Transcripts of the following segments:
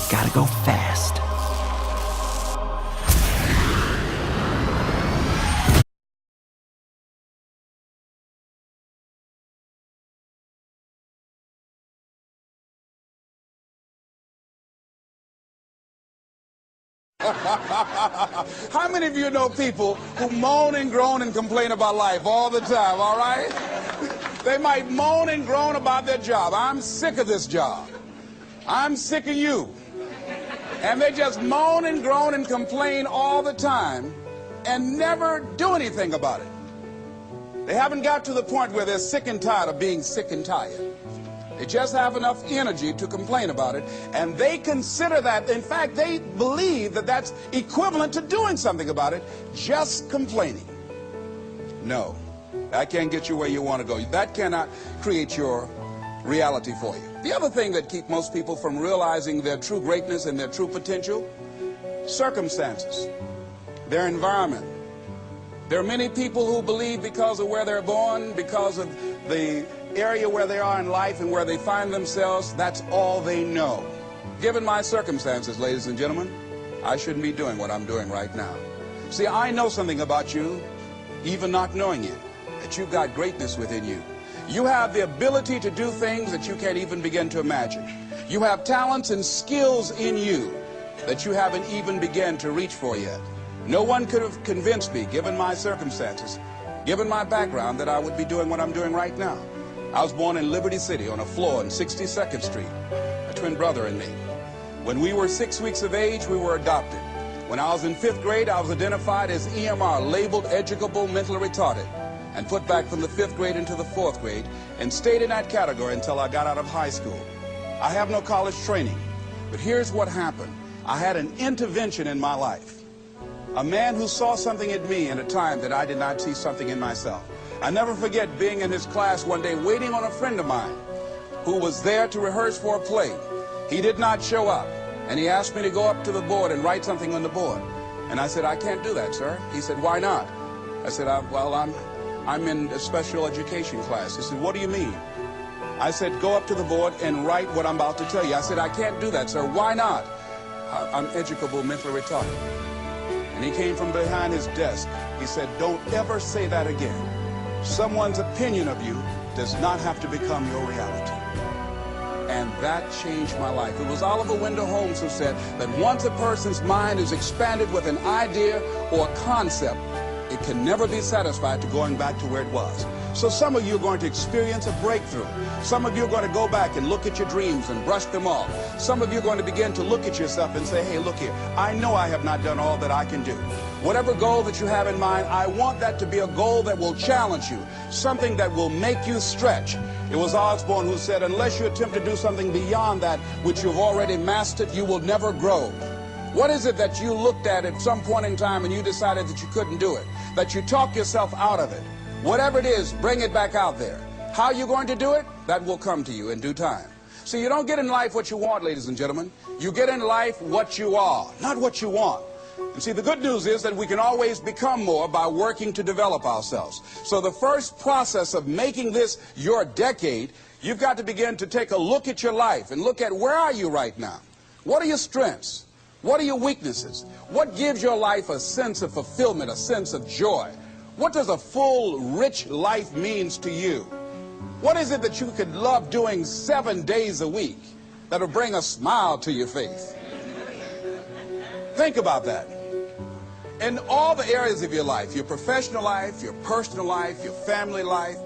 Gotta go fast. How many of you know people who moan and groan and complain about life all the time, all right? They might moan and groan about their job. I'm sick of this job. I'm sick of you. And they just moan and groan and complain all the time and never do anything about it. They haven't got to the point where they're sick and tired of being sick and tired. They just have enough energy to complain about it, and they consider that, in fact, they believe that that's equivalent to doing something about it, just complaining. No, that can't get you where you want to go. That cannot create your reality for you. The other thing that keeps most people from realizing their true greatness and their true potential, circumstances, their environment. There are many people who believe because of where they're born, because of the area where they are in life and where they find themselves, that's all they know. Given my circumstances, ladies and gentlemen, I shouldn't be doing what I'm doing right now. See, I know something about you, even not knowing it, that you've got greatness within you. You have the ability to do things that you can't even begin to imagine. You have talents and skills in you that you haven't even begun to reach for yet. No one could have convinced me, given my circumstances, given my background, that I would be doing what I'm doing right now. I was born in Liberty City on a floor in 62nd Street, a twin brother and me. When we were 6 weeks of age, we were adopted. When I was in 5th grade, I was identified as EMR, labeled educable mentally retarded, and put back from the 5th grade into the 4th grade, and stayed in that category until I got out of high school. I have no college training, but here's what happened. I had an intervention in my life. A man who saw something in me in a time that I did not see something in myself. I never forget being in his class one day waiting on a friend of mine who was there to rehearse for a play. He did not show up, and he asked me to go up to the board and write something on the board. And I said, I can't do that, sir. He said, why not? I said, well, I'm in a special education class. He said, what do you mean? I said, go up to the board and write what I'm about to tell you. I said, I can't do that, sir. Why not? I'm educable mentally retarded. And he came from behind his desk. He said, don't ever say that again. Someone's opinion of you does not have to become your reality. And that changed my life. It was Oliver Wendell Holmes who said that once a person's mind is expanded with an idea or a concept, it can never be satisfied to going back to where it was. So some of you are going to experience a breakthrough. Some of you are going to go back and look at your dreams and brush them off. Some of you are going to begin to look at yourself and say, hey, look here, I know I have not done all that I can do. Whatever goal that you have in mind, I want that to be a goal that will challenge you, something that will make you stretch. It was Osborne who said, unless you attempt to do something beyond that which you've already mastered, you will never grow. What is it that you looked at some point in time and you decided that you couldn't do it, that you talked yourself out of it? Whatever it is, bring it back out there. How you're going to do it, that will come to you in due time. See, you don't get in life what you want, ladies and gentlemen. You get in life what you are, not what you want. And see, the good news is that we can always become more by working to develop ourselves. So the first process of making this your decade, you've got to begin to take a look at your life and look at where are you right now? What are your strengths? What are your weaknesses? What gives your life a sense of fulfillment, a sense of joy? What does a full, rich life means to you? What is it that you could love doing 7 days a week that'll bring a smile to your face? Think about that. In all the areas of your life, your professional life, your personal life, your family life,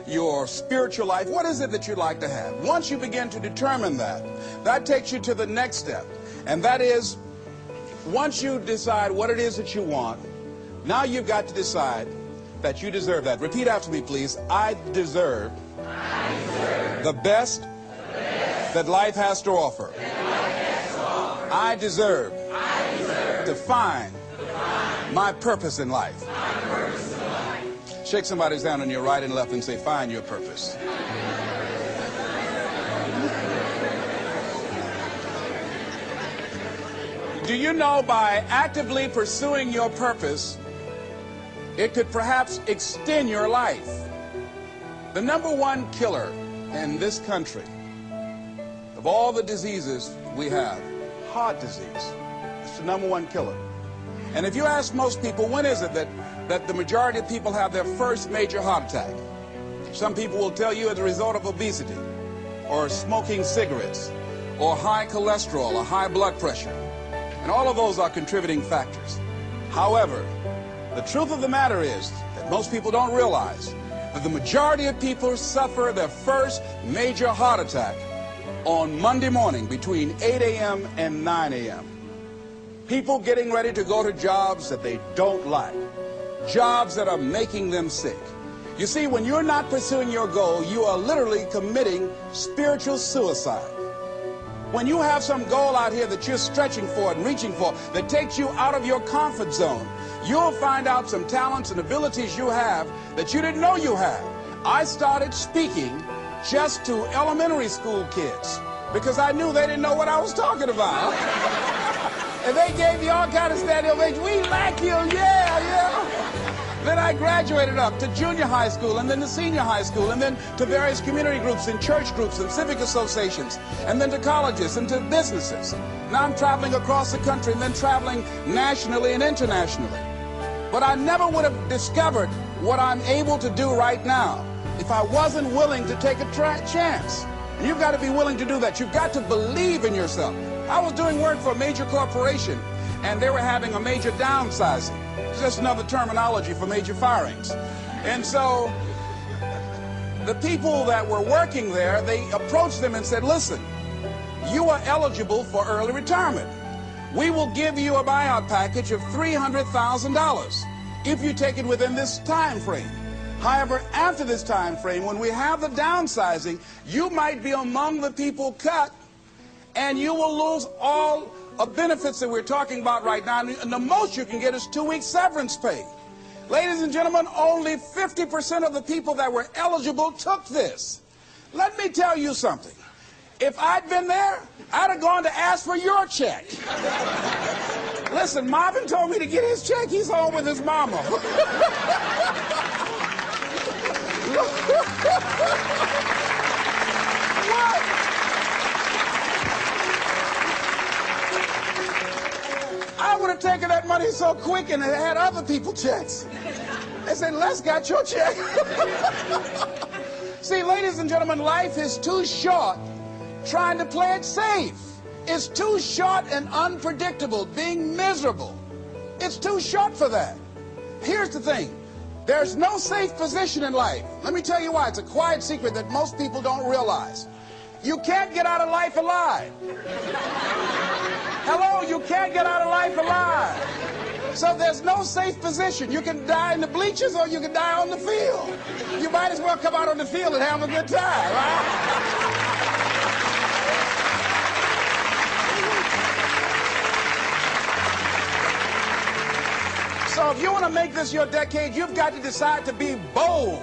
your spiritual life, what is it that you'd like to have? Once you begin to determine that, that takes you to the next step. And that is, once you decide what it is that you want, now you've got to decide that you deserve that. Repeat after me, please. I deserve the best that life has to offer. I deserve to find my purpose in life. Shake somebody's hand on your right and left and say, find your purpose. Do you know by actively pursuing your purpose, it could perhaps extend your life? The #1 killer in this country of all the diseases we have heart disease. It's the #1 killer. And if you ask most people, when is it that the majority of people have their first major heart attack? Some people will tell you as a result of obesity, or smoking cigarettes, or high cholesterol, or high blood pressure. And all of those are contributing factors. However, the truth of the matter is that most people don't realize that the majority of people suffer their first major heart attack on Monday morning between 8 a.m. and 9 a.m. People getting ready to go to jobs that they don't like, jobs that are making them sick. You see, when you're not pursuing your goal, you are literally committing spiritual suicide. When you have some goal out here that you're stretching for and reaching for that takes you out of your comfort zone, you'll find out some talents and abilities you have that you didn't know you had. I started speaking just to elementary school kids because I knew they didn't know what I was talking about. And they gave me all kind of standing ovation. We like you, yeah. Then I graduated up to junior high school, and then to senior high school, and then to various community groups and church groups and civic associations, and then to colleges and to businesses. Now I'm traveling across the country and then traveling nationally and internationally. But I never would have discovered what I'm able to do right now if I wasn't willing to take a chance. And you've got to be willing to do that. You've got to believe in yourself. I was doing work for a major corporation, and they were having a major downsizing. It's just another terminology for major firings. And so the people that were working there, they approached them and said, listen, you are eligible for early retirement. We will give you a buyout package of $300,000 if you take it within this time frame. However, after this time frame, when we have the downsizing, you might be among the people cut, and you will lose all benefits that we're talking about right now. And the most you can get is 2 weeks severance pay. Ladies and gentlemen, only 50% of the people that were eligible took this. Let me tell you something. If I'd been there, I'd have gone to ask for your check. Listen, Marvin told me to get his check. He's home with his mama. What? I would have taken that money so quick and had other people checks. They said, Les got your check. See, ladies and gentlemen, life is too short trying to play it safe. It's too short and unpredictable, being miserable. It's too short for that. Here's the thing. There's no safe position in life. Let me tell you why. It's a quiet secret that most people don't realize. You can't get out of life alive. Hello, you can't get out of life alive. So there's no safe position. You can die in the bleachers or you can die on the field. You might as well come out on the field and have a good time, right? So if you want to make this your decade, you've got to decide to be bold.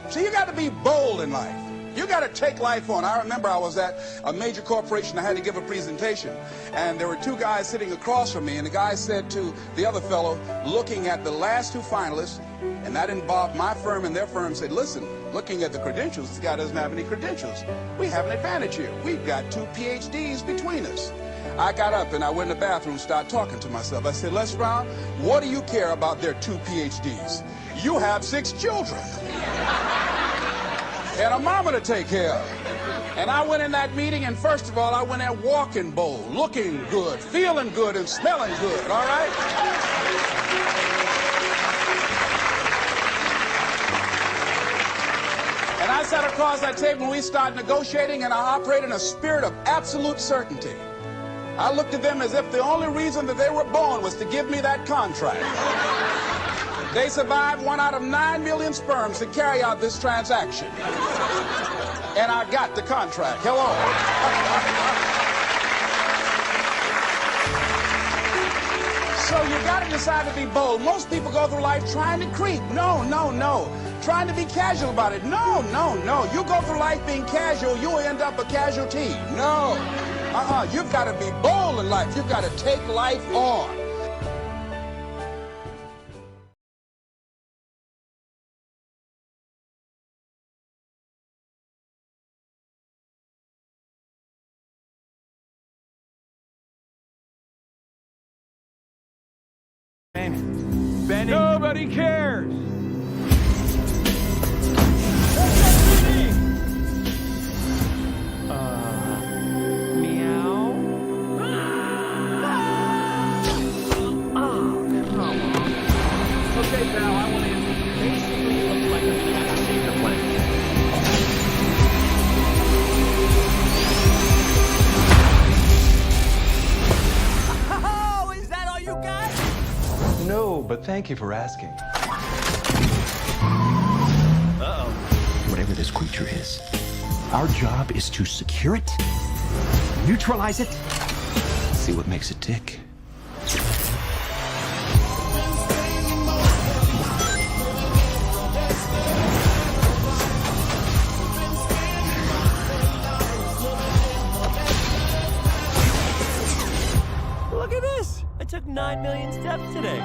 See, you got to be bold in life. You got to take life on. I remember I was at a major corporation. I had to give a presentation, and there were two guys sitting across from me, and the guy said to the other fellow, looking at the last two finalists, and that involved my firm and their firm, said, listen, looking at the credentials, this guy doesn't have any credentials. We have an advantage here. We've got 2 PhDs between us. I got up and I went in the bathroom and started talking to myself. I said, Les Brown, what do you care about their 2 PhDs? You have 6 children and a mama to take care of. And I went in that meeting, and first of all, I went there walking bold, looking good, feeling good, and smelling good, all right? And I sat across that table and we started negotiating, and I operated in a spirit of absolute certainty. I looked at them as if the only reason that they were born was to give me that contract. They survived 1 out of 9 million sperms to carry out this transaction. And I got the contract. Hello. So you got to decide to be bold. Most people go through life trying to creep. No, no, no. Trying to be casual about it. No, no, no. You go through life being casual, you'll end up a casualty. No. You've got to be bold in life. You've got to take life on. Benny. Nobody cares. Meow. Oh, come on. Okay, pal, I want to answer. Basically, it looks like a cat saved the planet. Oh, is that all you got? No, but thank you for asking. Uh-oh. Whatever this creature is, our job is to secure it, neutralize it, see what makes it tick. Look at this. I took 9 million steps today.